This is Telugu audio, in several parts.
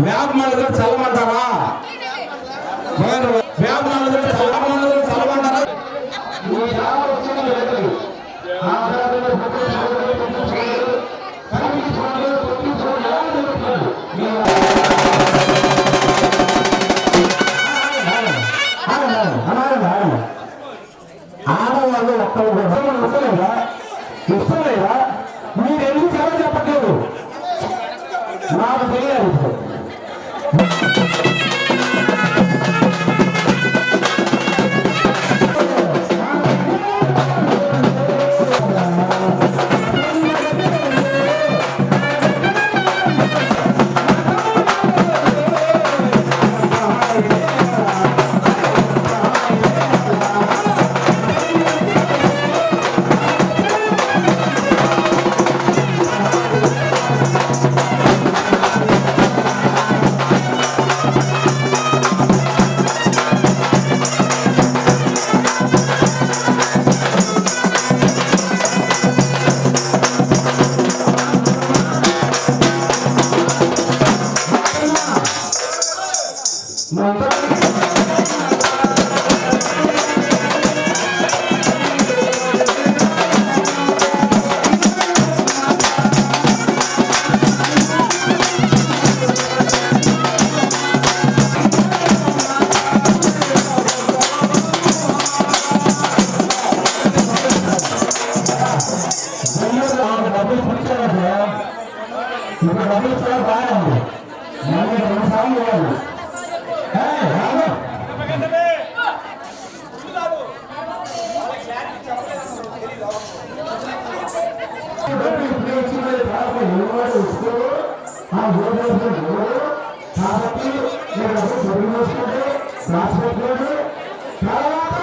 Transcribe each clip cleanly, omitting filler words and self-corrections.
వేపమాల చల్లమంటారా? వేపమాల చల్లమంటారా? ఆడవాళ్ళు ఒక్కరు ఇష్టలేదా? ఇష్టలేదా? మీరు ఎందుకు సెలవు చెప్పట్లేదు? నాకు తెలియాలి. ఇప్పుడు డబ్బులు ఇస్తారు బాగానే ఉంది. మళ్ళీ 2 సార్లు ఇవ్వాలి. కాబట్టి మీరు తర్వాత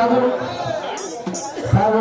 సాగు సాగు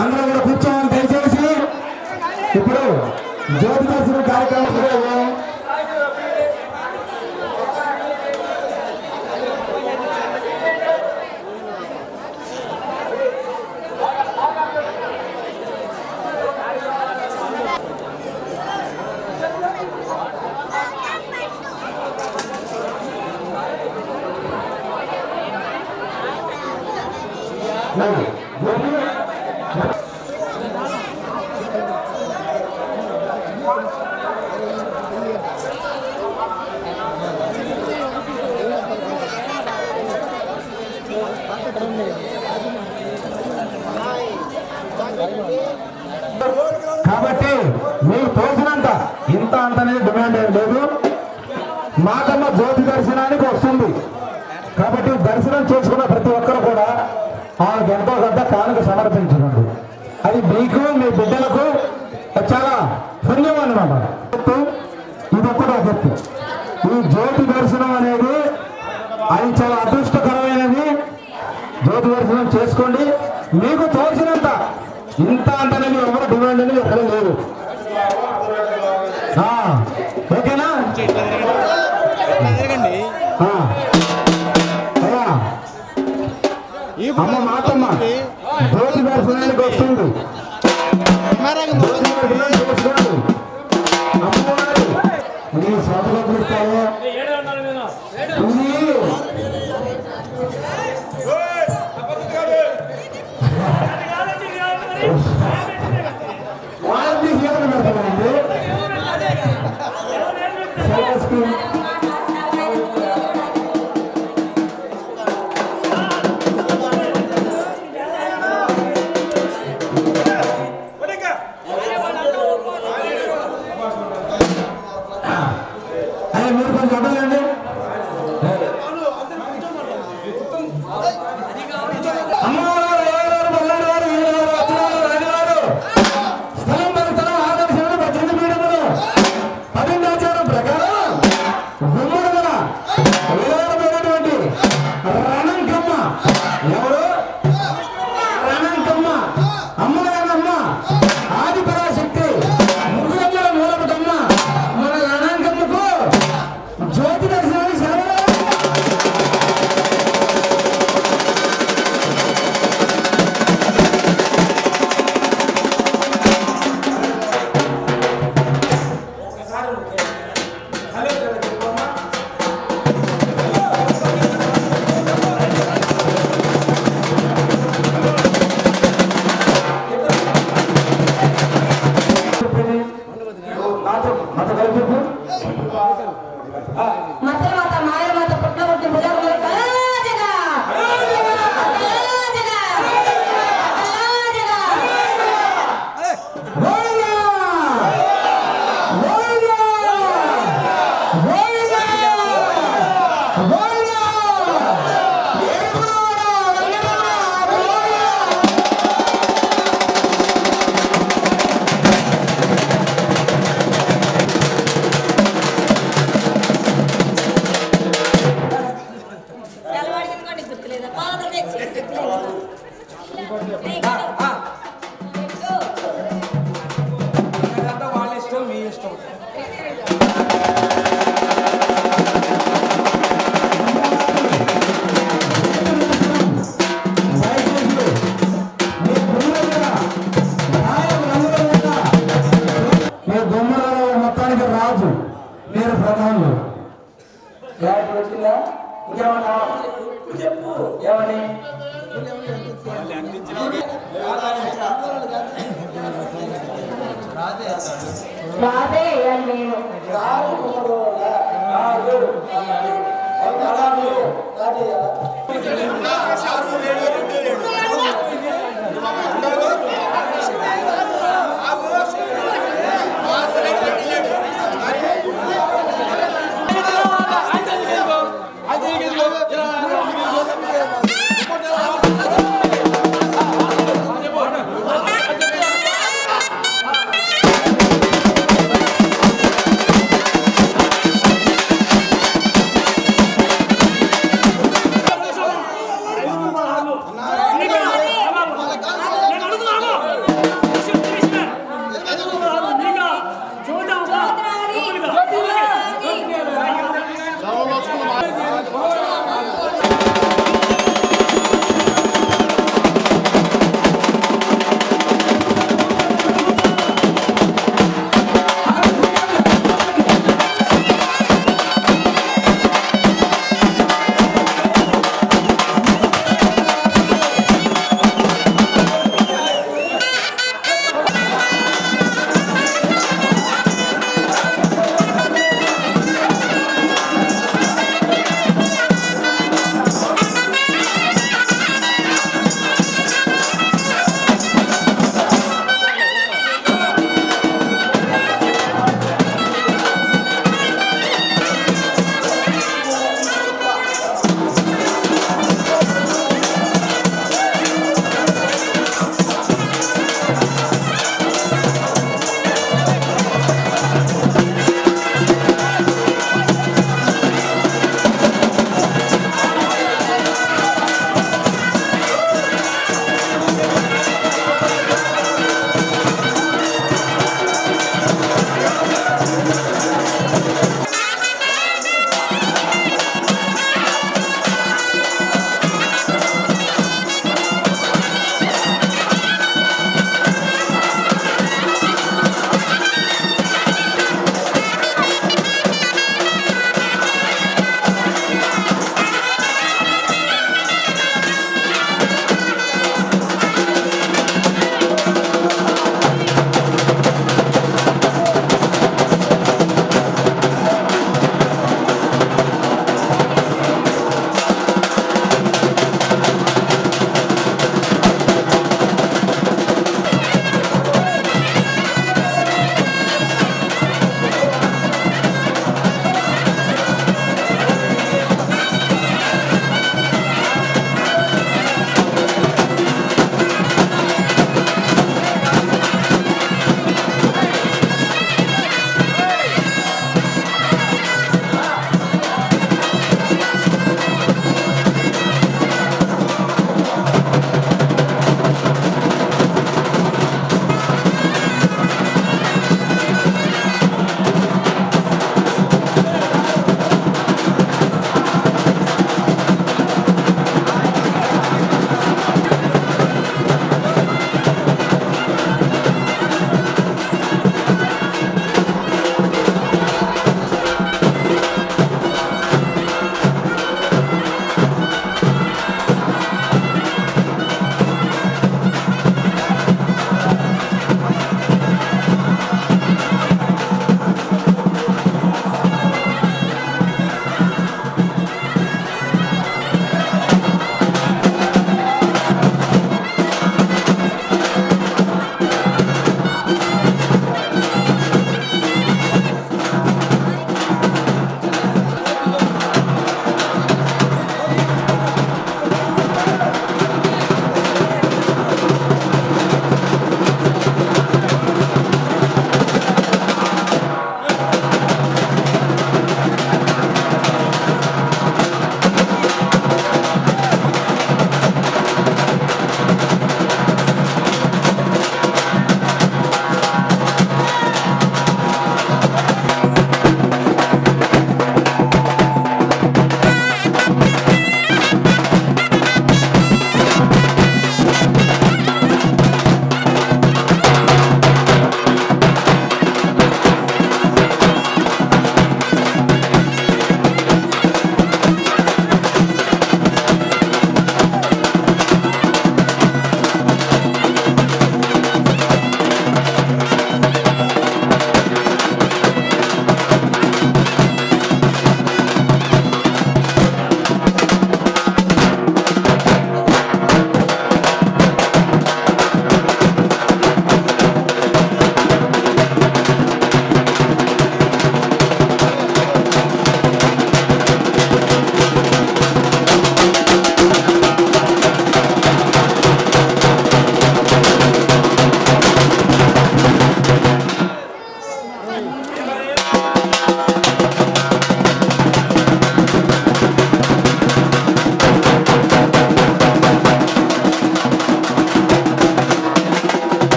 అందరూ కూడా కూర్చోవాలి దయచేసి. ఇప్పుడు జ్యోతి దర్శనం కార్యక్రమం కాబట్టి మీకు తోచినంత ఇంత అంతనే డిమాండ్ ఏం లేదు. మాకమ్మ జ్యోతి దర్శనానికి వస్తుంది కాబట్టి దర్శనం చేసుకున్న ప్రతి ఒక్కరు కూడా ఆమెకు ఎంతో కొంత కానుక సమర్పించండి. అది మీకు మీ బిడ్డలకు చాలా పుణ్యం అన్నమాట. ఇది ఒక్కటో చెప్తూ ఈ జ్యోతి దర్శనం అనేది అది చాలా అదృష్టకరమైనది. జ్యోతి దర్శనం చేసుకోండి. మీకు తోచినంత ఇంత అంతనేది ఎవరు డిమాండ్ అనేది ఎక్కడ లేదు. ఓకేనా? అమ్మ మాతమ్మ జ్యోతి దర్శనానికి వస్తుంది. అమ్మవారు నీ సభలో పిలుస్తావో వాళ్ళని సీతలు పెడతామండి. మీరు కొంచెం అవ్వాలండి. అమ్మవారు ఎవరెవరు బొల్లారు వారు వీళ్ళవారు వచ్చినవారు రానివారు స్థలం పరిస్థలం ఆదర్శంలో పద్దెనిమిది పీఠములు 10 ఆచారం ప్రకారం గుమ్మడుగల విలువైనటువంటి రణంకమ్మ ఎవరు? రణంకమ్మ అమ్మగారమ్మ ఆది పరాశక్తి ముగ్గురమ్మల మూలపటమ్మ మన రణంకమ్మకు జ్యోతి దర్శనానికి సెలవు. మతమాత మాయమాత పుట్టగొట్టి భుజంలో కలాజగా వాళ్ళ ఇష్టం, మీ ఇష్టం. మొత్తానికి రాజు మీరు ప్రధానులు. వచ్చిందా? ఇంకేమన్నా చెప్పు. ఏమని రాదే నేను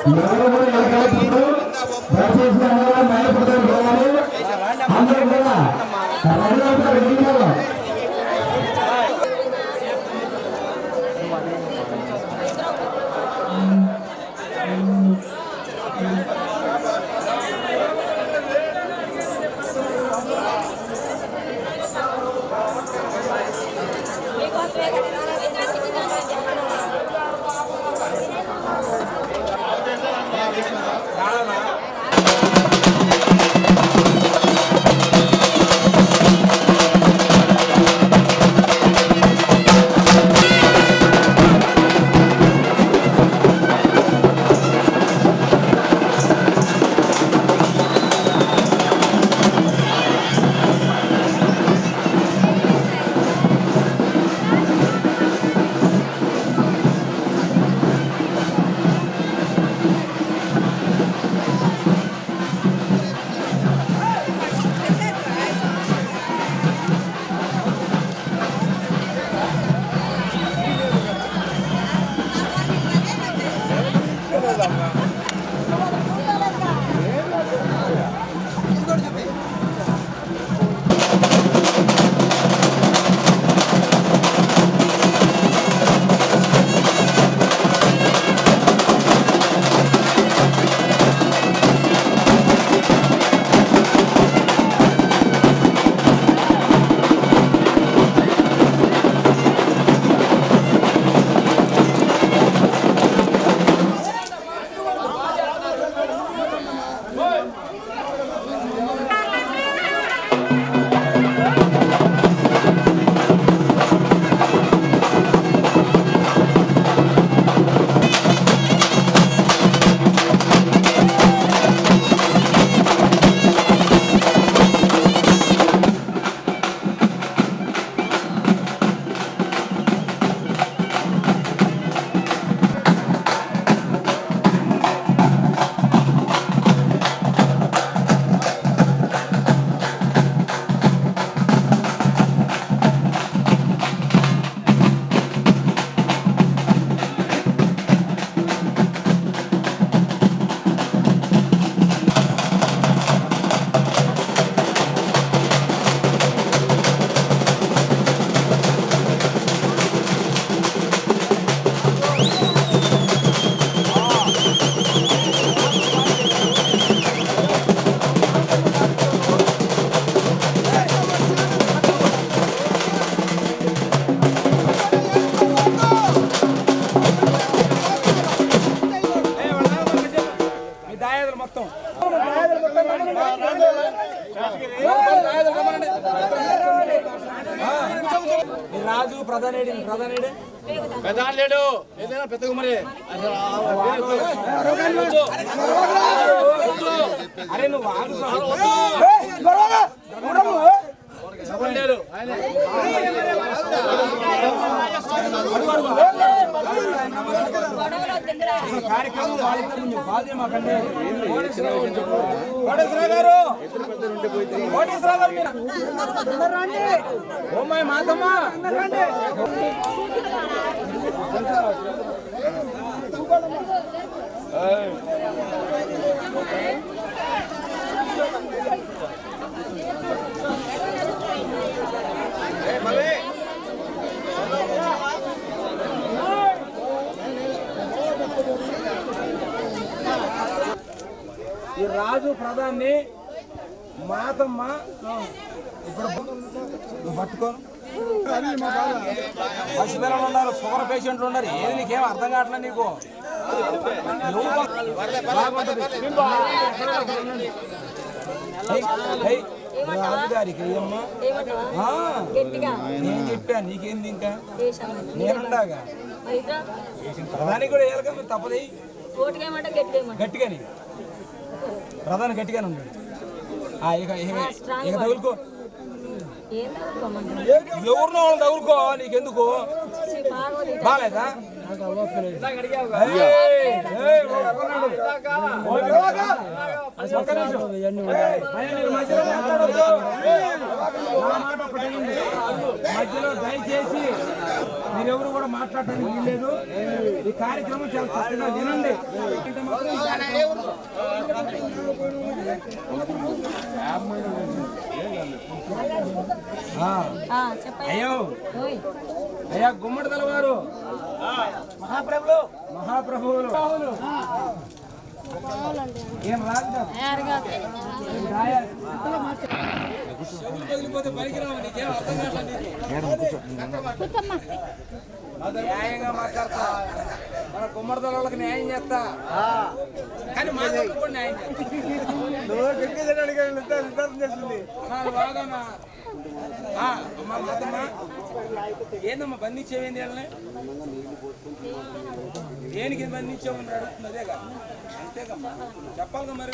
ఎవరు కూడా ఎలాగైతే దయచేసి అందరూ మైలుపుతారు పోవాలి. అందరూ కూడా రెడీ అవుతారు. ఎన్నికల్లో రాజు ప్రధానేడి ప్రధాన లేడు ఏదైనా పెద్ద కుమారి అరే నువ్వు లేడు కార్యక్రమం మాకండి కోటేశ్వరరావు గారు ఓమ్మాయి మాతమ్మ ఈ రాజు ప్రధాన్ని మాతమ్మ ఇప్పుడు నువ్వు పట్టుకో పసిపిల్లలు ఉన్నారు, షుగర్ పేషెంట్లు ఉన్నారు, ఏది నీకేం అర్థం కావట్లేదు నీకు. రాజుగారికి నేను చెప్పాను నీకేంది ఇంకా నేనుండగా ప్రధాని కూడా వేయాలి తప్పది. గట్టిగాని ప్రధాని గట్టిగానే ఉంది. ఇక తగులుకో, ఎవరినో వాళ్ళని తగులుకో, నీకెందుకు బాగాలేదా? మధ్యలో దయచేసి మీరెవరు కూడా మాట్లాడటానికి వీల్లేదు. ఈ కార్యక్రమం చాలా చక్కగా వినండి. అయ్యో అయ్యా గుమ్మడి తలవారు మహాప్రభువులు ఏం రాదు న్యాయంగా మాట్లాడతా, మన గుమ్మడి తలవాళ్ళకి న్యాయం చేస్తా, కానీ మా కూడా న్యాయం చేస్తా. అమ్మా మాతమ్మ ఏందమ్మా బంధించేవేంది వాళ్ళని? దేనికి బంధించామని అడుగుతుంది. అదేగా అంతేకమ్మా చెప్పాలిగా. మరి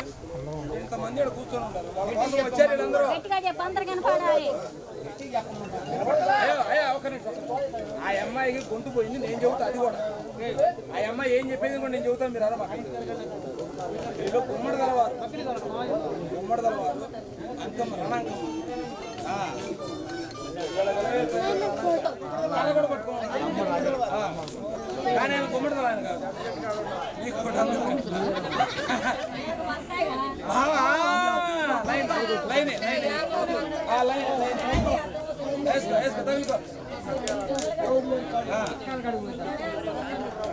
ఇంతమంది ఇక్కడ కూర్చొని ఉంటారు, వాళ్ళ కోసం వచ్చారు వీళ్ళందరూ. అయ్యో ఒక నిమిషం. ఆ అమ్మాయికి గొంతు పోయింది, నేను చెబుతా. అది కూడా ఆ అమ్మాయి ఏం చెప్పేది కూడా నేను చెబుతాను. మీరు అలా వీళ్ళు గుమ్మడి తలవారు అంకమ్మ రణాంకమ్మ కూడా పట్టుకోవాలి. కానీ ఆయన గుమ్మడి తల కాదు.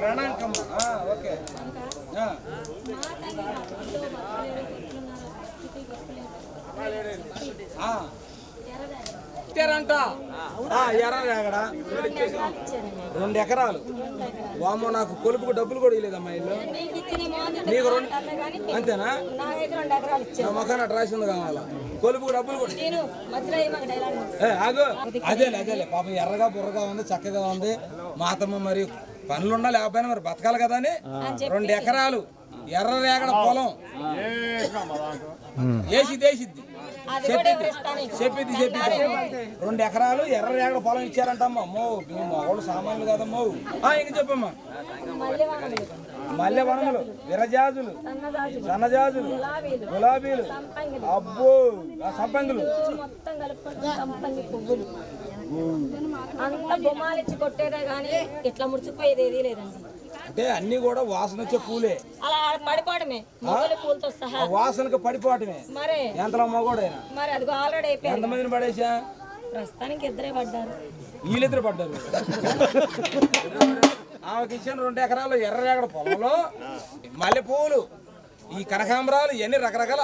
రణాంకమ్మ ఓకే. ఇచ్చారంట ఎర్రగడ 2 ఎకరాలు. వామో నాకు కొలుపుకు డబ్బులు కూడా ఇవ్వలేదమ్మా ఇల్లు. నీకు 2 అంతేనా? మొఖాన అట్లా రాసింది కావాలా? కొలుపుకు డబ్బులు కూడా అదేలే పాపం ఎర్రగా బుర్రగా ఉంది, చక్కగా ఉంది. మాతమ్మ మరి పనులున్నా లేకపోయినా మరి బతకాలి కదా అని 2 ఎకరాలు ఎర్ర రేగడ పొలం వేసిద్ది. చెప్పిద్ది 2 ఎకరాలు ఎర్ర రేగడ పొలం ఇచ్చారంటమ్మా. అమ్మో మగవాళ్ళు సామాన్లు కదమ్మో. ఇంక చెప్పమ్మా. మల్లె వనములు, విరజాజులు, సన్నజాజులు, గులాబీలు, అబ్బో సంపంగులు అంత బొమ్మాలిచ్చి కొట్టేదే గానీ ఇట్లా ముడిచిపోయేది ఏదీ లేదండి. అంటే అన్ని కూడా వాసన వచ్చే పూలే, అలా పడిపోవడమే, పూలతో సహా వాసనకు పడిపోవటమే. మరే ఎంతలో మగోడైనా మరి అది ఆల్రెడీ అయిపోయింది. ఎంతమందిని పడేసా? ప్రస్తుతానికి 2 పడ్డారు. వీళ్ళిద్దరు పడ్డారు. ఆమెకి ఇచ్చిన 2 ఎకరాలు ఎర్రరేగడ పొలంలో మల్లెపూలు, ఈ కనకాంబరాలు ఇవన్నీ రకరకాల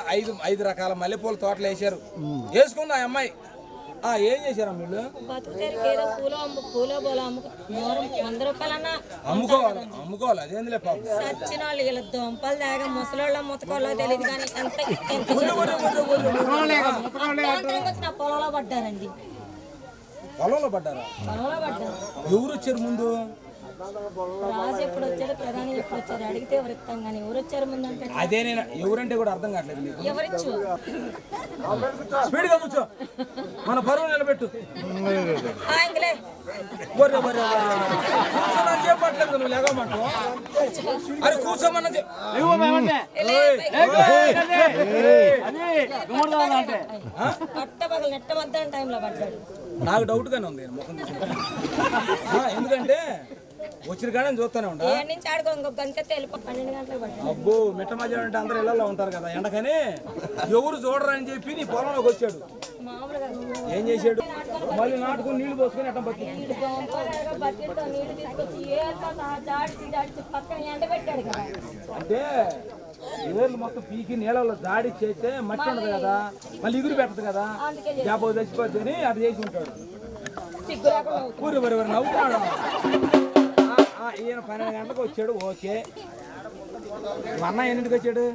5 రకాల మల్లెపూల తోటలు వేసారు. వేసుకుంది ఆ అమ్మాయి. ఏం చేశారమ్మ వీళ్ళు? అమ్ముకోవాలి. అదేందులే పాపం. సచ్చిన వాళ్ళు వీళ్ళ దొంపలు దాగా ముసలోళ్ళ ముతకోళ్ళ తెలియదు కానీ వచ్చిన పొలంలో పడ్డారండి. పొలంలో పడ్డారా? పొలంలో పడ్డారు. ఎవరు వచ్చారు ముందు? రాజు ఎప్పుడు వచ్చాడు, ప్రధాని ఎప్పుడు వచ్చారు అడిగితే ఎవరు ఇస్తాం కానీ ఎవరు వచ్చారు ముందు అంటే అదే నేను ఎవరంటే కూడా అర్థం కావట్లేదు. ఎవరిచ్చు స్పీడ్ గా కూర్చో, మన పరువు నిలబెట్టు. చెప్పట్లేదు నువ్వు లేకమంటూ. అది కూర్చోమన్నా పట్టబగలు నెట్టమద్దాని టైంలో పడ్డాడు. నాకు డౌట్ గానే ఉంది ముఖం చూసి. ఎందుకంటే వచ్చిన కానీ చూస్తానే ఉంటా. నుంచి ఆడుకో ఇంకొక గంట 12 గంటలకు పడ్డాడు. అబ్బో మిట్ట మధ్య అంటే అందరు ఇళ్లలో ఉంటారు కదా ఎండకని, ఎవరు చూడరని చెప్పి నీ పొలంలోకి వచ్చాడు. ఏం చేశాడు? మళ్ళీ నాటుకుని నీళ్లు పోసుకొని అట్ట బతి బకెట్తో నీళ్లు తీసుకొచ్చి జాడిచి పక్కన ఎండబెట్టాడు కదా. అంటే ఏళ్ళు మొత్తం పీకి నీళ్ళలో జాడి చేస్తే మట్టి ఉండదు కదా, మళ్ళీ ఇగురు పెట్టదు కదా, జాబో చచ్చిపోద్ది అని అది చేసి ఉంటాడు. ఊరి వరి నవ్వుతాడు. ఈయన 12 గంటలకు వచ్చాడు. ఓకే. మా అన్న ఎన్నింటికి వచ్చాడు?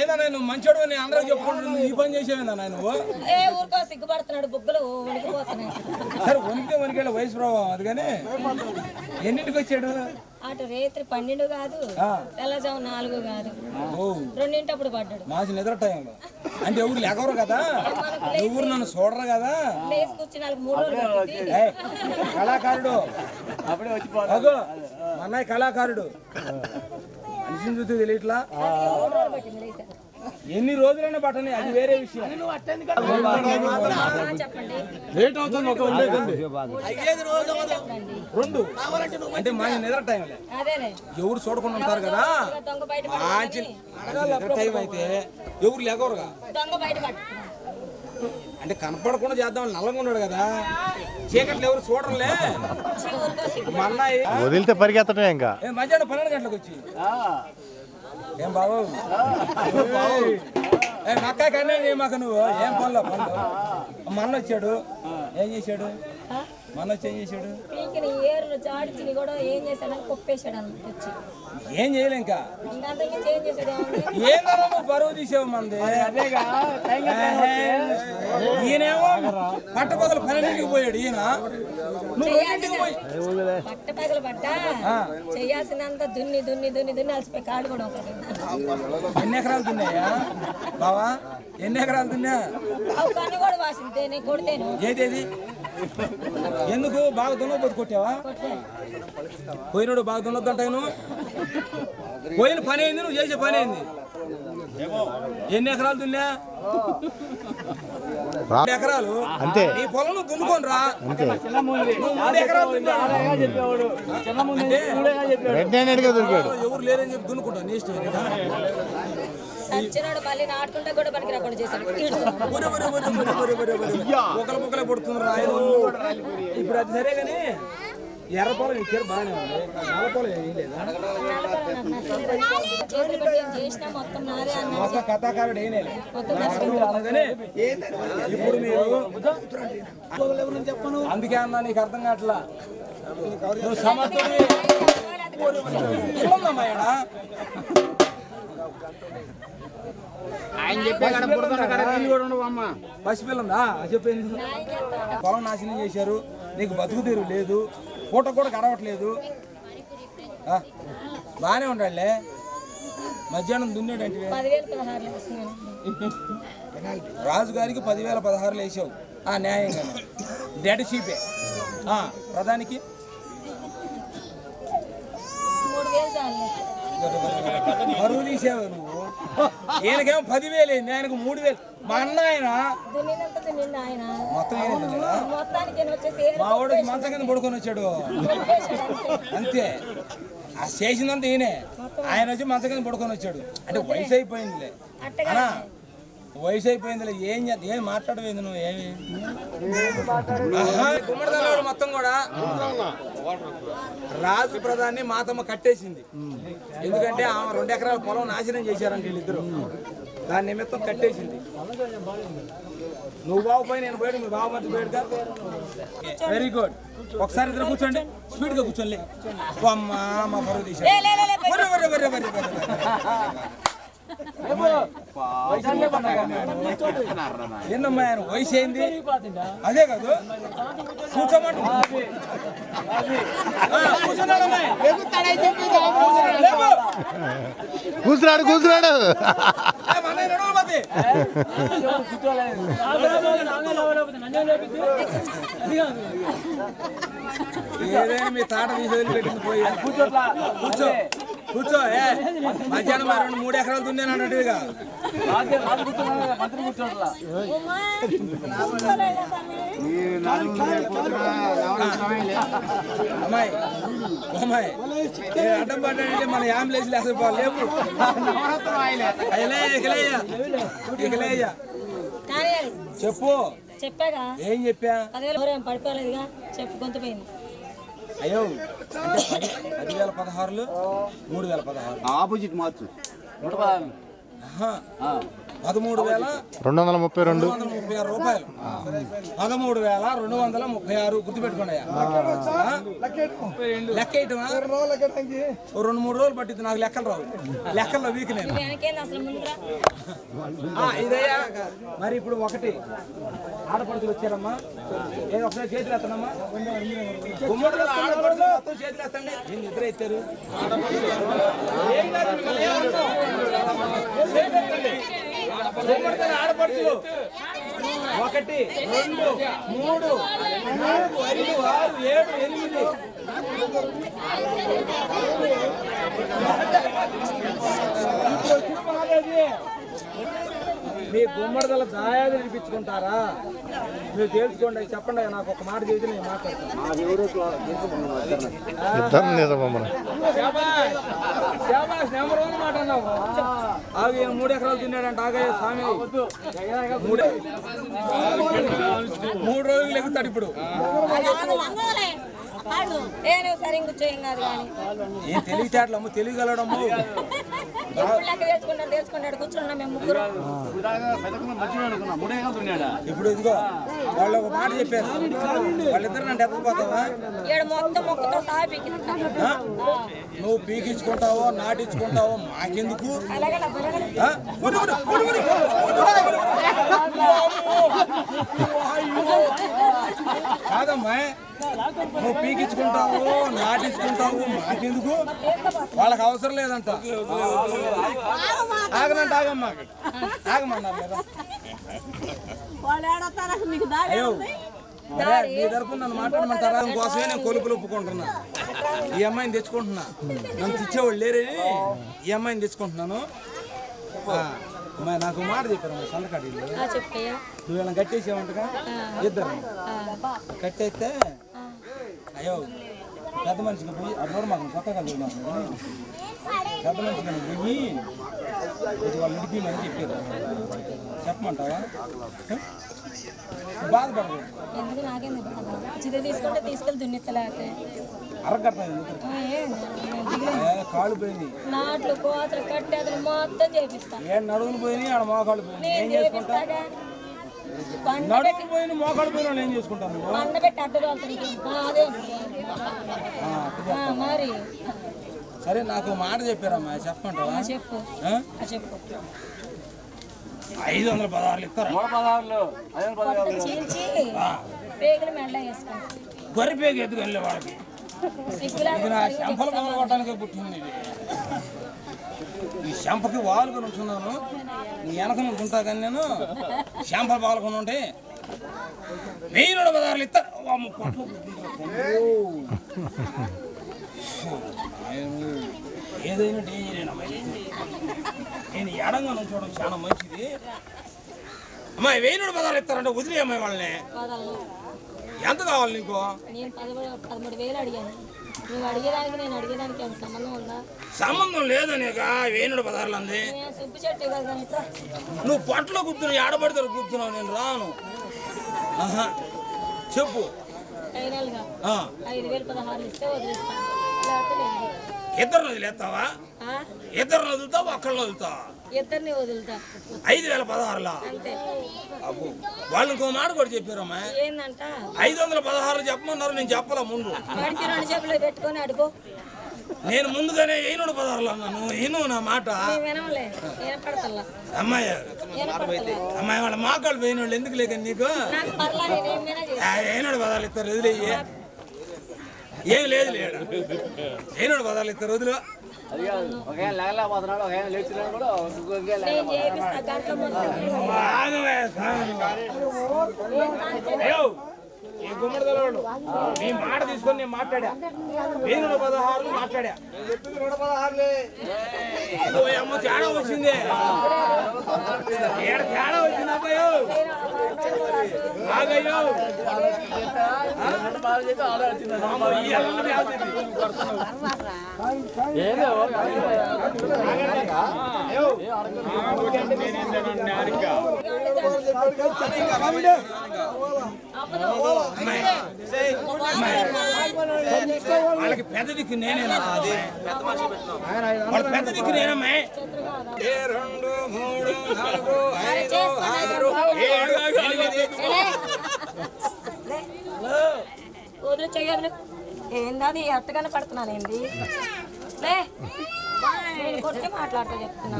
ఏదన్నా నువ్వు మంచోడు అని అందరూ చెప్పుకుంటున్నావు, ఈ పని చేసేవేందన్నా నువ్వు? ఊరుకో సిగ్గుపడుతున్నాడు, బుగ్గలు వణికిపోతున్నాయి. సరే వణికితే వయసు ప్రభావం అది. కానీ ఎన్నింటికి వచ్చాడు? అటు రేత్రి 12 కాదు, తెల్లజాము 4 కాదు, 2 పడ్డాడు. మాసి నిద్ర టైంలో అంటే ఎవరు లేకవరు కదా, ఎవరు నన్ను చూడరు కదా. కళాకారుడు అప్పుడే వచ్చిపోతాడు. అన్నయ్య కళాకారుడు మనిషిని చూస్తే తెలియట్లా. ఎన్ని రోజులైనా పట్టని, అది వేరే విషయం. చెప్పండి లేట్ అవుతుంది ఒక చెప్పండి. రెండు అంటే మన నిద్ర టైం అదేలే ఎవరు చూడకుండా ఉంటారు కదా. దొంగ బయట మంచి నిద్ర టైం అయితే ఎవరు లేకవరుగా దొంగ బయట పట్టుకున్నాడు. అంటే కనపడకుండా చేద్దాం, నల్లగా ఉన్నాడు కదా, చీకట్లు ఎవరు చూడరులే. మా అన్నయ్య వదిలితే పరిగెత్తడం ఇంకా మధ్యాహ్నం 12 గంటలకు వచ్చి ఏం బాబు మక్క కన్నా మాకు నువ్వు ఏం పనులు మా అన్న వచ్చాడు, ఏం చేశాడు? మా అన్న వచ్చి ఏం చేశాడు? పీకిని ఏర్లు చాడిచిని కూడా ఏం చేశాడని కుప్పేశాడు అన్న వచ్చి. ఏం చేయలే ఇంకా. ఇంకంతకుమించి ఏం చేశాడు? ఏందన్నా నువ్వు బరువు తీసావు మంది. ఈయనేమో పట్టపగలు 12ంటికి పోయాడు, ఈయన నువ్వు 2ంటికి పోయి పట్ట పగలు పట్ట చేయాల్సినంత దున్ని దున్ని దున్ని దున్ని అలసిపోయి కాళ్ళు కూడా ఒకటి. ఎన్ని ఎకరాలు దున్నాయా బావా? ఎన్ని ఎకరాలు దున్నా? కన్ను కూడా వాసింది నేను కొడితేను. ఏదేది ఎందుకు బాగా దున్నపోతు కొట్టావా? పోయినాడు బాగా దున్నొద్దంటాను. పోయిన పని అయింది, నువ్వు చేసే పని అయింది. ఎన్ని ఎకరాలు దున్నా? 2 ఎకరాలు అంతే. నీ పొలం నువ్వు దున్నుకోని రా. అంతే. నువ్వు 3 ఎకరాలు దున్నా. అంటే రెడ్ హ్యాండెడ్గా దొరికాడు. ఎవరు లేరని చెప్పి దున్నుకుంటావు, నీ ఇష్టం. సచ్చినాడు మళ్ళీ నాటుకుంటే కూడా పనికి రాకుండా చేశాడు. ఒకరి పొక్కలే పడుతుంది రాయలు. ఇప్పుడు అది సరే కానీ ఎర్ర పొలం ఇచ్చారు బాగానే ఉంది, నల్ల పొలం ఏం లేదా? చేతులు పెట్టి ఏం చేసినా మొత్తం నాదే అన్న. మొత్తం కథాకారుడు ఏం లేదు. మొత్తం అలాగనే ఇప్పుడు మీరు అందుకే అన్నా నీకు అర్థం కావట్లా. నువ్వు సమర్థుడివి. పిల్లలున్నామాయనా? పసిపిల్లందా చెప్పింది. పొలం నాశనం చేశారు, నీకు బతుకు తెరువు లేదు, పూట కూడా గడవట్లేదు. బాగానే ఉండాలే. మధ్యాహ్నం దున్నేటంటే 10,000 వేస్తున్నాను. రాజుగారికి 10,016 వేసావు న్యాయంగా. డెడ్ షీపే. ప్రధానికి 3,000 చాలు. బరువు తీసావు నువ్వు. ఈయనకేమో 10,000 అయింది, ఆయనకు 3,000. మా అన్న ఆయన దున్నినంత దున్నిండు ఆయన. మొత్తం మొత్తానికి వచ్చేసి మా వాడికి మంచం కింద పడుకొని వచ్చాడు అంతే. ఆ చేసిందంతా ఈయనే. ఆయన వచ్చి మంచం కింద పడుకొని వచ్చాడు. అంటే వయసు అయిపోయిందిలే అన్నా, వయసు అయిపోయిందిలే. ఏం మాట్లాడవేంది నువ్వు? ఏమి గుమ్మడిదలవాడు మొత్తం కూడా రాజు ప్రధాన్ని మాతమ్మ కట్టేసింది. ఎందుకంటే ఆమె 2 ఎకరాల పొలం నాశనం చేశారంట వీళ్ళిద్దరు. దాని నిమిత్తం కట్టేసింది. నువ్వు బాబు పై నేను పోయాడు, మీ బాబు మధ్య పోయాడుగా. Very good. ఒకసారి ఇద్దరు కూర్చోండి, స్పీడ్గా కూర్చోండి. అమ్మా మా పరువు తీశాడు. ఏందమ్మా ఆయన వయసు ఏంది? అదే కాదు కూర్చోమంట. కూర్చున్నాడు కూర్చున్నాడు. ఏదైనా మీ తాట తీసి పెట్టింది పోయి కూర్చో కూర్చో. మధ్యాహ్నం 2-3 ఎకరాలు దున్నాను అన్నట్టుగా. అమ్మాయి అమ్మాయి అడ్డం పడ్డాడంటే మన అంబులెన్స్ లేకపోవాలి. లేవు చెప్పు. చెప్పాగా ఏం చెప్పా? 10,000 పడిపోలేదుగా చెప్పు. గొంతు పోయింది. అయ్యో 10,016 3,016 ఆపోజిట్ మార్చు 232 13,236 రూపాయలు. 13,236 గుర్తుపెట్టుకోండి. లెక్క వేయటమా? 2-3 రోజులు పట్టింది నాకు లెక్కలు రావు. లెక్కల్లో వీక్ నేను. వెనకేంది అసలు ముందురా? ఇదయ్యా మరి ఇప్పుడు ఒకటి ఆడపడుతులు వచ్చారమ్మా. ఏదో ఒకసారి చేతులు ఎత్తనమ్మా. గుమ్మడిలో ఆడపడుతులు మొత్తం చేతులు ఎత్తండి. నేను నిద్ర ఎత్తారు. ఆడపడుతులు 1 2 3 4 5 6 7 8 ఇప్పుడు మీ గుమ్మడిదల దాయాది వినిపించుకుంటారా? మీరు తెలుసుకోండి, చెప్పండి. నాకు ఒక మాట చేసి నేను మాట్లాడతాను. ఇద్దరు నిజమమ్మను నెంబర్ 1 మాట అన్నావు. ఆగి 3 ఎకరాలు తిన్నాడంట. ఆగయ్య స్వామి 3 రోజులు ఎగుతాడు ఇప్పుడు. నేను సరిగ్గా కూర్చోయం కాదు కానీ ఏం తెలివితేటలమ్మ, తెలియగలడమ్మ. తెలుసుకున్నాడు కూర్చున్నాం మేము ముగ్గురు. ఇప్పుడు ఇదిగో వాళ్ళు ఒక మాట చెప్పారు. వాళ్ళిద్దరు నన్ను ఎత్తకపోతావా? ఏడు మొత్తం మొక్కతో సహా పీకింది. నువ్వు పీకించుకుంటావో నాటించుకుంటావో మాకెందుకు? ఆ? ఉరి, ఉరి, ఉరి, ఉరి. కాదమ్మా, నువ్వు పీకించుకుంటావు నాటించుకుంటావు మాకెందుకు? వాళ్ళకి అవసరం లేదంట. ఆగనంట, ఆగమ్మా, ఆగమన్నారు లేదా? అయ్యో మీ తరపున నన్ను మాట్లాడమంటారా? ఇంకోసమే నేను కొలుపులు ఒప్పుకుంటున్నా. ఈ అమ్మాయిని తెచ్చుకుంటున్నా. నన్ను తెచ్చేవాళ్ళు లేరని ఈ అమ్మాయిని తెచ్చుకుంటున్నాను. అమ్మాయి నాకు మాట చెప్పారు. సంతకాడి చెప్పయ్యా నువ్వు ఇలా కట్టేసావంటగా ఇద్దరు కట్టేస్తే అయ్యో పెద్ద మనిషికి పోయి అప్పుడు మాకు కొత్తగా చూడాలి. పెద్ద మనిషికి పోయి ఇది వాళ్ళు ఇడిపిమని చెప్పారు. చెప్పమంటావా? బాధపడదు. ఎందుకు నాకేంది చిన్న తీసుకుంటే తీసుకెళ్ళి దున్నిత్తలేక అరగడతాయి కాళ్ళు పోయింది. నాట్లు కోతలు కట్టేతలు మొత్తం చేపిస్తా. ఏ నడువులు పోయినాయి, ఆడ మోకాళ్ళు పోయినాయి. ఏం చేసుకుంటా? నడువులు పోయిన మోకాళ్ళు పోయిన వాళ్ళు ఏం చేసుకుంటారు? పండ పెట్టి అడ్డలు అదే మరి. సరే నాకు మాట చెప్పారమ్మా, చెప్పమంటావా? చెప్పు చెప్పు. 516 ఇస్తారా? చీల్చి పేగులు మెల్ల వేసుకోండి. గొర్రె పేగు ఎత్తుకెళ్ళే వాళ్ళకి ఇది నా శంపలు పగల కొట్టడానికే పుట్టింది. ఈ శంపకి వాలుగా నుంచున్నాను. నీ వెనక నుంచుంటా కానీ నేను శంపలు పగలకుండా ఉంటే 1016 ఇస్తారు. ఏదైనా డేంజరేనమ్మా. నేను ఎడంగా నుంచోవడం చాలా మంచిది. అమ్మాయి 1016 ఇస్తారంటే వదిలే అమ్మాయి వాళ్ళని. ఎంత కావాలి నీకు? నేను 13,000 అడిగాను. నువ్వు అడిగేదానికి నేను అడిగేదానికి ఏమైనా సంబంధం ఉందా? సంబంధం లేదనేగా 1016 అంది. సుబ్బు చెట్టు కదా. నువ్వు పొట్టలో కూర్చున్నావు, ఏడబడితే కూర్చున్నావు. నేను రాను. చెప్పు. ఫైనల్గా 5,016 ఇస్తే వదిలేస్తాను. లేకపోతే లేదు. ఇద్దరు వదిలేస్తావా? ఇద్దరు వదులుతావా? ఒక్కళ్ళు వదులుతావా? ఇద్దరిని వదులుతా. 5,016 అంతే. అబ్బో వాళ్ళు ఇంకో మాట కూడా చెప్పారమ్మా. ఏందంట 516 చెప్పమన్నారు. నేను చెప్పాలా ముందు? వాడికి 2 చెప్పులు పెట్టుకొని అడుగు. నేను ముందుగానే 516 అన్నాను. ఏను నా మాట వినలే. వినపడతల్లా అమ్మాయి. అమ్మాయి వాళ్ళ మోకాళ్ళు పోయిన వాళ్ళు ఎందుకు లేక నీకు? నాకు పర్లా, నేనేమైనా చేస్తాను. 516 ఇస్తారు వదిలేయి. ఏం లేదు లేడు. 516 ఇస్తారు వదిలే. నేను చేపిస్తా గంటల ముందు. ఈ గుమ్మడిదలవాడు నీ మాట తీసుకొని నేను మాట్లాడా. 1016 మాట్లాడా. అమ్మ తేడా వచ్చింది. తేడా వచ్చింది అబ్బాయో. ఆగయ్యో వాళ్ళకి పెద్ద దిక్కు నేనేనా? వాళ్ళ పెద్ద దిక్కు నేనమ్మా. 2 3 4 5 6 7 వదిలి చెయ్యాలి. ఏంది ఎట్టగానే పడుతున్నానేంది? లే నేను కొట్టి మాట్లాడుతూ చెప్తున్నా.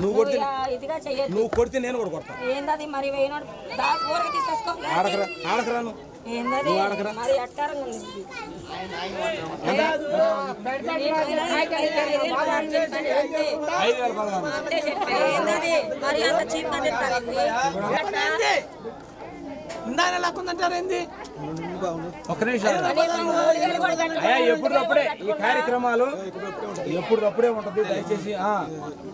ఇదిగా చెయ్యదు. నువ్వు కొడితే నేను కూడా కొడతా. ఏందది మరి వేయనోడు ఊరికి తీసేసుకో. ఆడకరాను. ఏందది మరి అట్టారంగా ఉంది. ఏందది మరి అంత చీప్ ఇందాక లేకుందంటారు ఏంది ఒక్క నిమిషం కనీసం 3000 కూడా పెట్టలేదు. అయ్యా ఎప్పుడప్పుడే ఈ కార్యక్రమాలు ఎప్పుడప్పుడే ఉంటది దయచేసి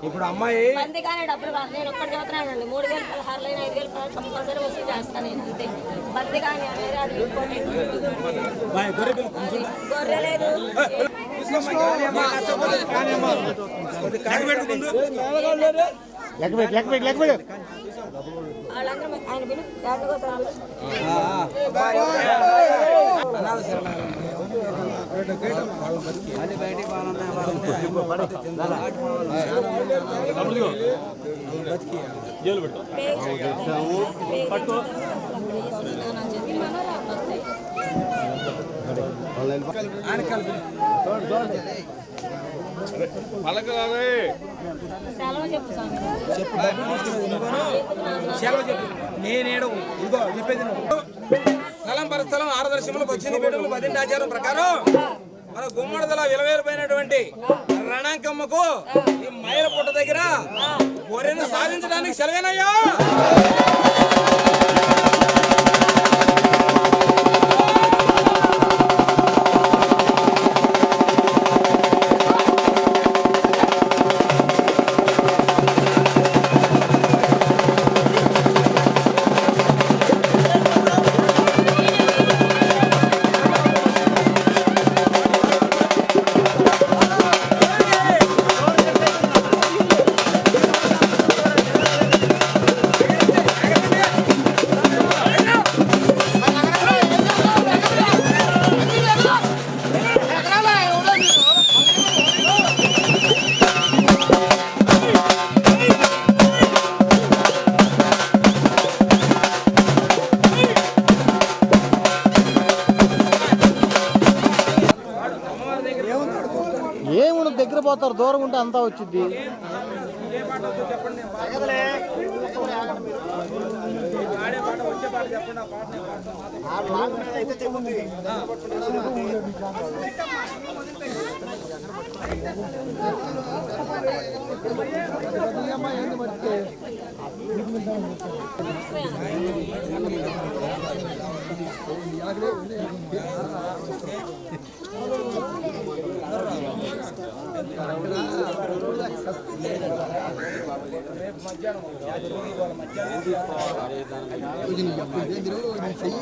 ఇప్పుడు అమ్మాయి మంది కానీ డబ్బులు కాదు. నేను ఒక్కటి చదువుతున్నానండి 3000 16 అయినా 5000 కంపల్సరీ వసూలు చేస్తాను నేను అంతే. బంది కానీ అనేది అది ఇంపార్టెంట్. గొర్రె లేదు. వాళ్ళందరూ ఆయన పిలు యాదవగోసాలు. సెలవు చెప్పు స్వామి. సెలవు చెప్పు నేనేడు ఇదిగో చెప్పేది స్థలం పరస్థలం ఆరదర్శములకు వచ్చింది వేడుకలు 10 ఆచారం ప్రకారం మన గుమ్మడిదల విలువైనటువంటి రణాంకమ్మకు ఈ మైల పుట్ట దగ్గర గొర్రెను సాధించడానికి సెలవేనయ్యా. ఏముండదు దగ్గర పోతారు, దూరం ఉంటే అంతా వచ్చింది.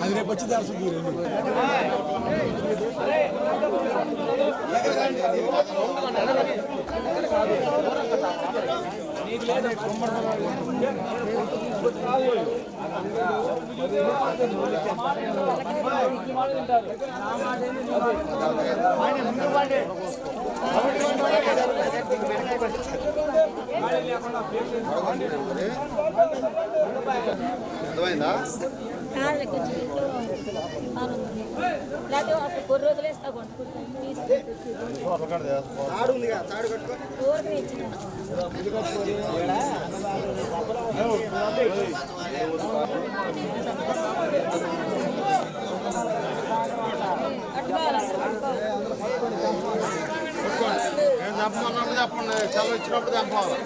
అది రేపు వచ్చి అర్థమైందా? కాళ్ళకి వచ్చి ఇంట్లో లేకపోతే అసలు కొన్ని రోజులు వేస్తా ఊరికి ఇచ్చిన చెప్పండి, సెలవు ఇచ్చినప్పుడు తెంపాలి.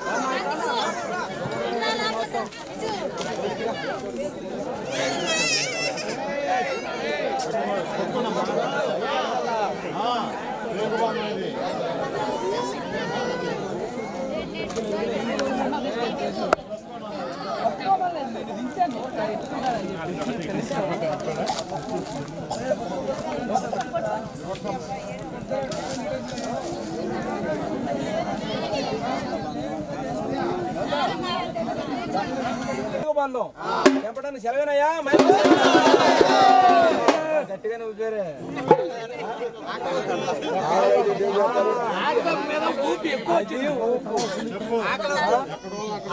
చెప్పడానికి సెలవేనయ్యా. గట్టిగానే ఊపారే.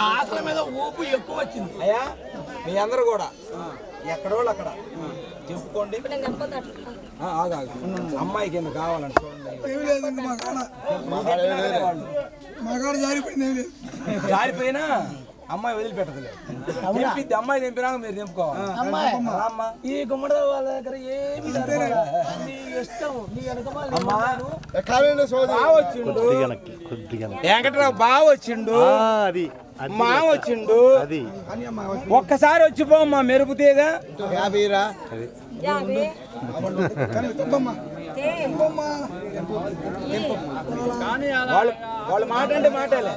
ఆకలి మీద ఊపు ఎక్కువ వచ్చింది అయ్యా. మీ అందరూ కూడా ఎక్కడోళ్ళు అక్కడ చెప్పుకోండి. అమ్మాయికి ఎందుకు కావాలంటే జారిపోయినా అమ్మాయి వదిలిపెట్టదులే. తెంపిద్ది అమ్మాయి తెంపినా మీరు తెంపుకోవాలి. ఈ గుమ్మడి వాళ్ళ దగ్గర ఏమి ఇష్టం బాగా వచ్చిండు వెంకట్రావు, బాగా వచ్చిండు. అది మామ వచ్చిండు ఒక్కసారి వచ్చిపోమ్మా మెరుపు తీగ 50 రా. యాభై వాళ్ళ మాట అంటే మాటలే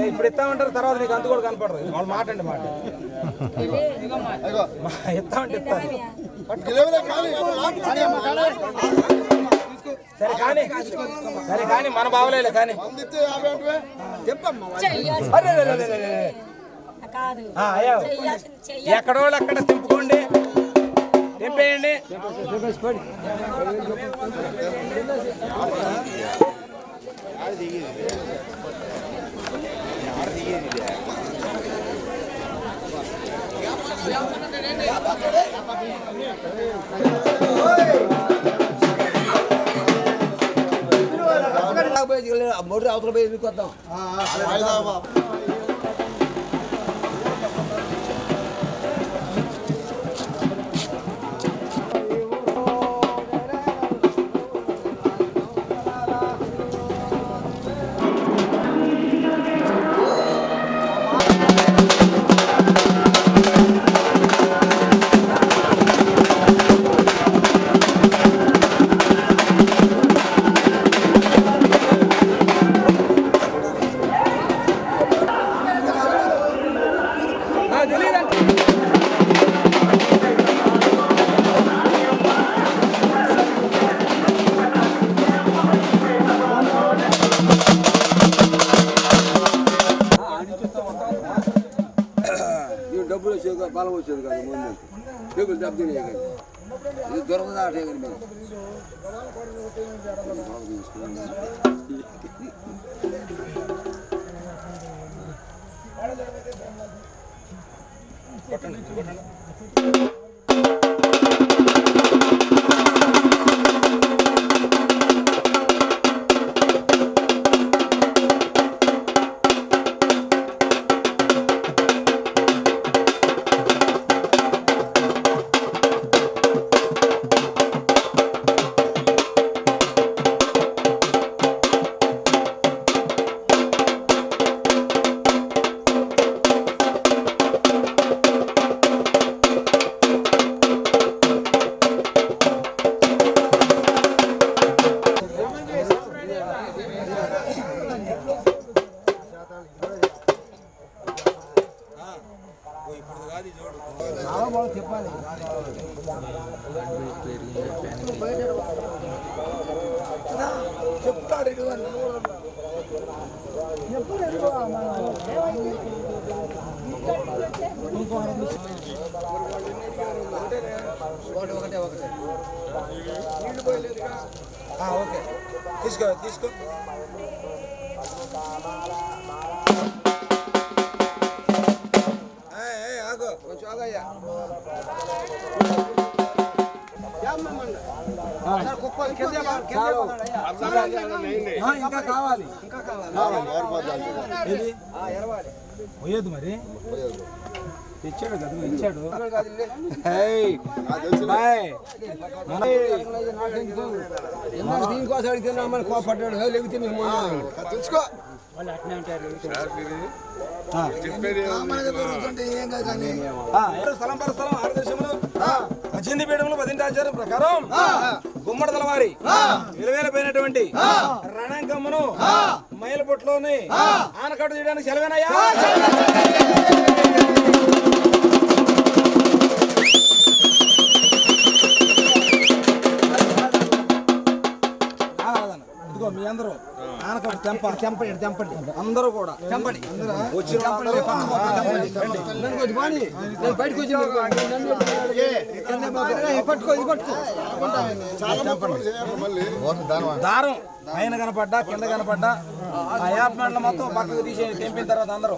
ఇప్పుడు ఇస్తా ఉంటారు తర్వాత నీకు అంత కూడా కనపడదు వాళ్ళ మాట అంటే మాట ఇస్తా అంటే ఇస్తారు సరే కానీ మన బావలే కానీ కాదు అయ్యో ఎక్కడో అక్కడ తెంపుకోండి తెంపేయండి మోటార్ అవతల పోయి ఎదుర్కొద్దాం. డబ్బులు వచ్చేది కాదు, బలం వచ్చేది కాదు. ముందు డబ్బులు దెబ్బతినే కానీ ఇది దొరకదా అటే కానీ మేము ఓకే తీసుకో తీసుకో ఆగో కొంచెం ఆగయ్యా ఇంకా కావాలి పోయేది మరి ఇచ్చాడు కదా ఇచ్చాడు దీనికోసం అడిగితే మన కోపడ్డాడు లేకపోతే మేము తెలుసుకో. వాళ్ళు అట్నే అంటారు స్థలం పరస్థలం ఆరుదేశంలో 18 పీఠములు 10 ఆచారం ప్రకారం గుమ్మడి తలవారి విలువైనటువంటి రణంకమ్మను మైలపొట్లోని ఆనకట్టు తీయడానికి సెలవేనయ్యా. ఇదిగో మీ అందరూ ఆనకట్టు తెంపండి అందరూ కూడా తెంపండి వచ్చిన బయటకు వచ్చి దారం పైన కనపడ్డా కింద కనపడ్డా ఆ యాప్ మండలం మొత్తం పక్కకు తీసి తెంపిన తర్వాత అందరూ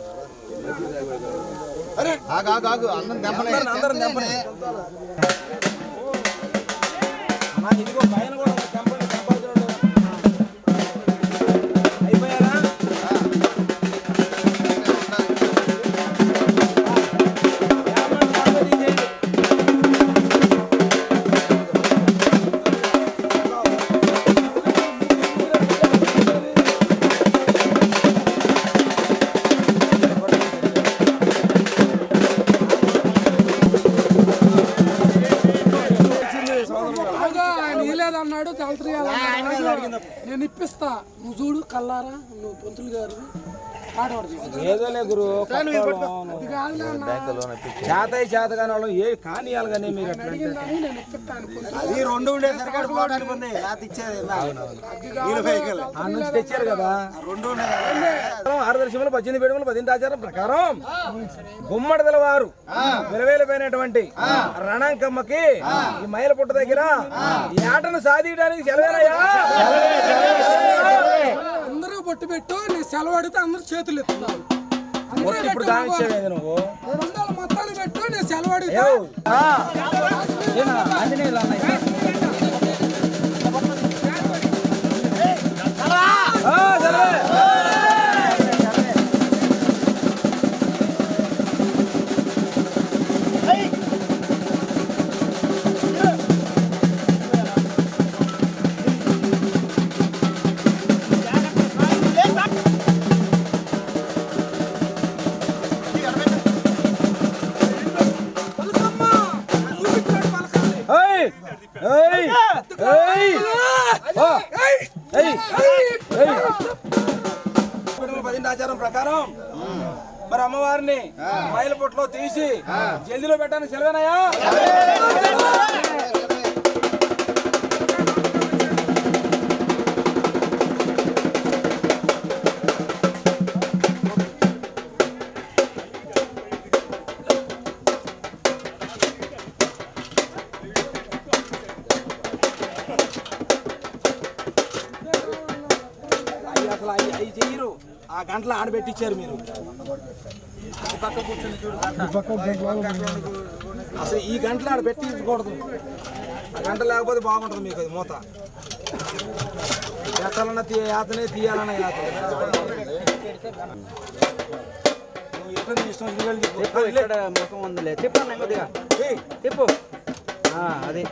అందరూ తెంపని ఇదిగో పైన కూడా తెంపండి అయిపోయారా నేను ఇప్పిస్తా, నువ్వు చూడు కల్లారా, నువ్వు పంతులు గారు ఆడవాడు ఏదోలే గురు అది కాదులే అన్న, చేత కాని వాళ్ళు ఏ కానియాలి కానీ మీరు ఎట్లా అంటే. అడిగిందని నేను ఇప్పిస్తాను పంతులు. అది రెండు ఉండేసరికి అక్కడ పోవడానికి ఉంది రాత ఇచ్చేది ఆ నుంచి తెచ్చారు కదా. రెండు ఉండేది ఆరుదర్శములు 18 వేడుకలు 10 ఆచారం ప్రకారం గుమ్మడిదల వారు విలువైపోయినటువంటి రణంకమ్మకి ఈ మైల పుట్ట దగ్గర ఈ ఆటను సాధించడానికి సెలవేనయ్యా. అందరూ బొట్టు పెట్టు, నేను సెలవు అడిగితే అందరూ చేతులు ఎత్తుతారు. అందరూ ఇప్పుడు పెట్టు, దానిచ్చేది నువ్వు మొత్తాన్ని పెట్టు, నేను సెలవు అడిగితే ఆంజనేయులు అన్నయ్య. ఆచారం ప్రకారం మరి అమ్మవారిని మైల పొట్లో తీసి జల్దీలో పెట్టడానికి సెలవేనయ్యా. అసలు అవి చెయ్యరు, ఆ గంటలు ఆడబెట్టించారు మీరు. అసలు ఈ గంటలు ఆడబెట్టించకూడదు, ఆ గంట లేకపోతే బాగుంటుంది మీకు. అది మూత ఎత్తాలన్నా యాతనే, తీయాలన్నా యాతనే. నువ్వు ఎట్లా నీ ఇష్టం, ముఖం ఉందిలే చెప్పు కొద్దిగా చెప్పు. అది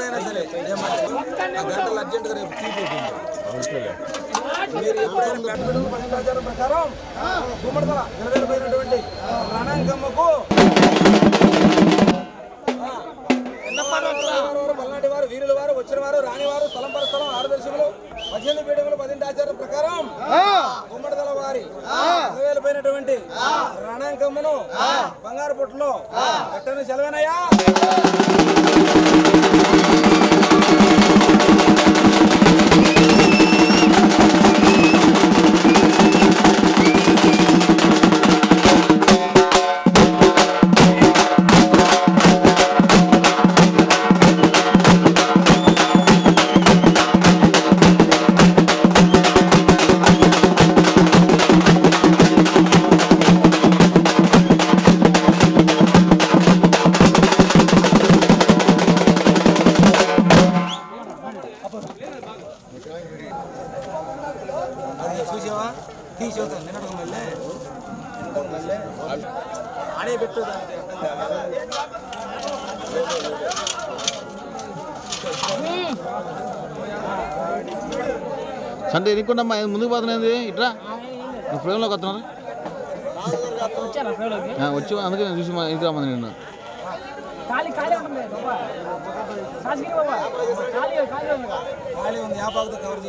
ఎవరైనా సరే గంటలు అర్జెంటుగా రేపు తీపిపోయింది. మీరు ఎప్పుడైనా పెట్టుబడులు పట్టాచారం ప్రకారం గుమ్మడితల నిలబెడిపోయినటువంటి రణాంగమ్మకు పల్నాటి వారు, వీరుల వారు, వచ్చిన వారు, రాని వారు, స్థలం పరస్థలం, 6 దర్శకులు, 18 పీఠములు, 10 ఆచారం ప్రకారం గుమ్మడితల వారి నిలబెడిపోయినటువంటి రణాంగమ్మను బంగారు పొట్టులో పెట్టని సెలవేనయ్యా. చూసావా తీసేవుతాను నిన్నటికి మళ్ళీ ఆడే పెట్టు సండే ఎన్నుకుంటమ్మా ముందుకు పోతున్నది ఇట్రా నువ్వు ఫ్రేమ్లోకి వస్తున్నారు వచ్చి అందుకే నేను చూసి ఇంటికి రమ్మని నిన్ను ఖాళీ ఉంది యాపాకుతో కవర్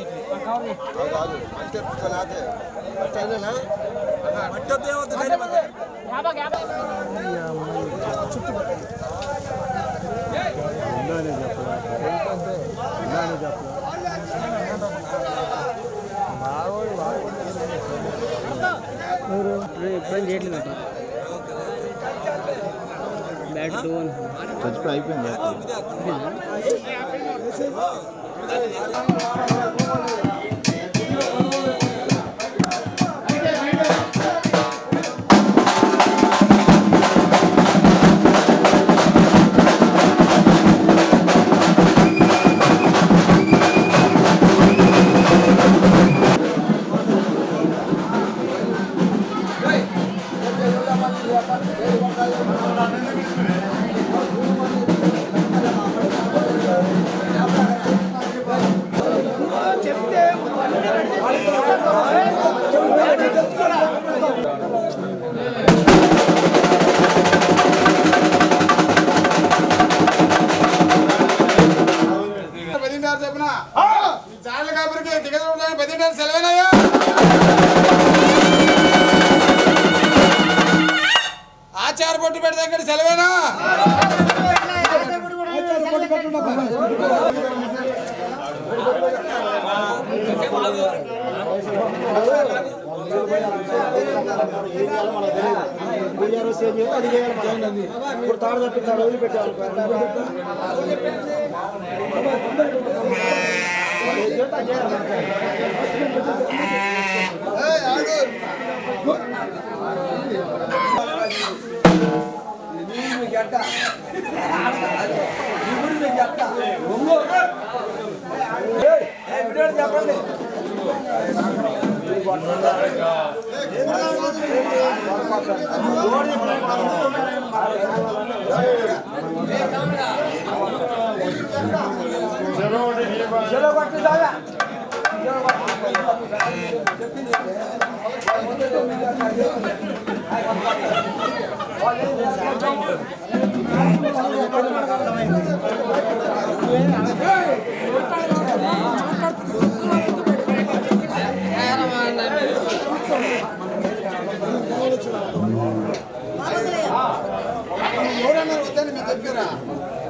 ఎప్పుడేం చేయట్లేదు బ్యాట్ చచ్చిపోయి అయిపోయింది చెప్పిన చాల కాబట్టి దిగజ 10 సెలవేనయ్యా. ఆచార పొట్టు పెడితే ఇక్కడ సెలవేనా? ఇప్పుడు తాడు తప్పిస్తాడు వదిలిపెట్టాను. చెప్పండి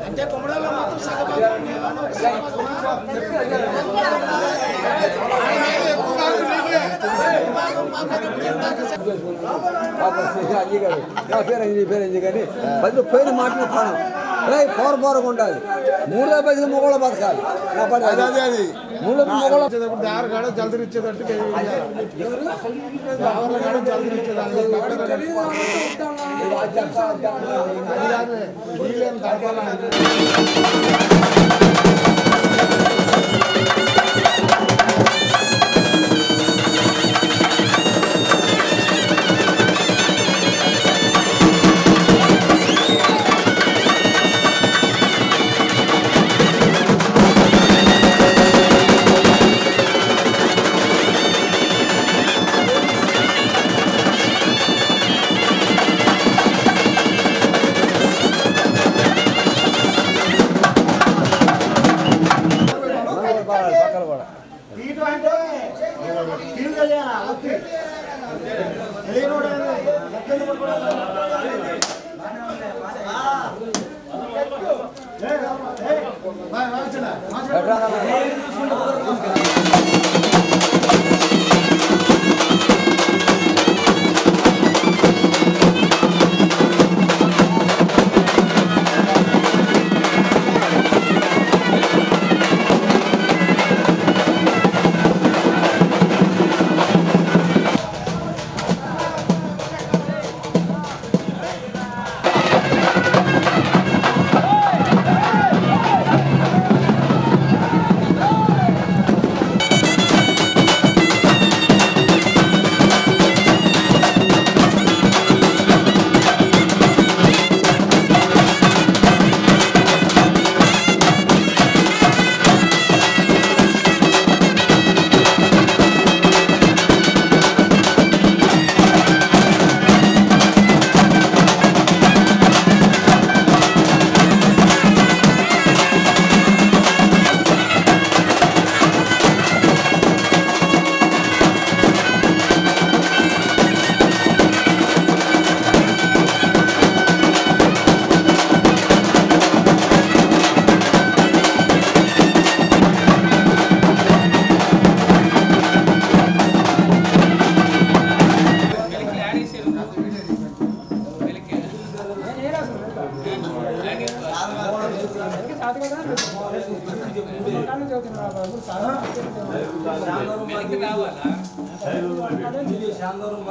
అంటే కొమ్మడలో మాత్రం కానీ పేరు మాటలు కాను పోరపోరకు ఉండాలి. 3 పైసలు మొగోళ్ళ బతకాలి. మూడు మొగోళ్ళ జల్దీ ఇచ్చేటట్టు శాంతవరం